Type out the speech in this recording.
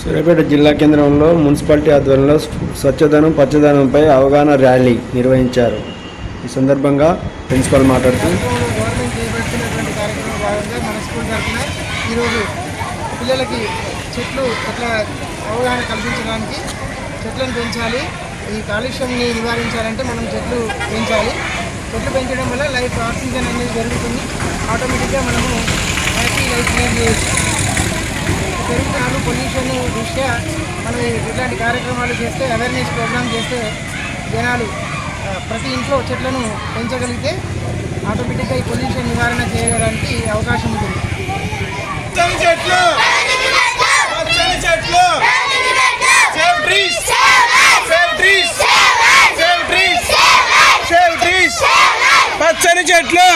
సూర్యాపేట జిల్లా కేంద్రంలో మున్సిపాలిటీ ఆధ్వర్యంలో స్వచ్ఛదనం పచ్చదనంపై అవగాహన ర్యాలీ నిర్వహించారు. ఈ సందర్భంగా ప్రిన్సిపల్ మాట్లాడుతూ గవర్నమెంట్ చేపడుతున్నటువంటి కార్యక్రమం భాగంగా మన స్కూల్ తరఫున ఈరోజు పిల్లలకి చెట్లు ఎట్లా అవగాహన కల్పించడానికి చెట్లను పెంచాలి, ఈ కాలుష్యంని నివారించాలంటే మనం చెట్లు పెంచాలి. చెట్లు పెంచడం వల్ల లైఫ్ ఆక్సిజన్ అనేది జరుగుతుంది. ఆటోమేటిక్గా మనము హ్యాపీ లైఫ్ లీడ్ చేయొచ్చు. పెరుగుతున్నారు పొల్యూషన్ దృష్ట్యా మనం ఇట్లాంటి కార్యక్రమాలు చేస్తే, అవేర్నెస్ ప్రోగ్రామ్ చేస్తే జనాలు ప్రతి ఇంట్లో చెట్లను పెంచగలిగితే ఆటోమేటిక్గా ఈ పొల్యూషన్ నివారణ చేయడానికి అవకాశం ఉంటుంది. పచ్చని చెట్లు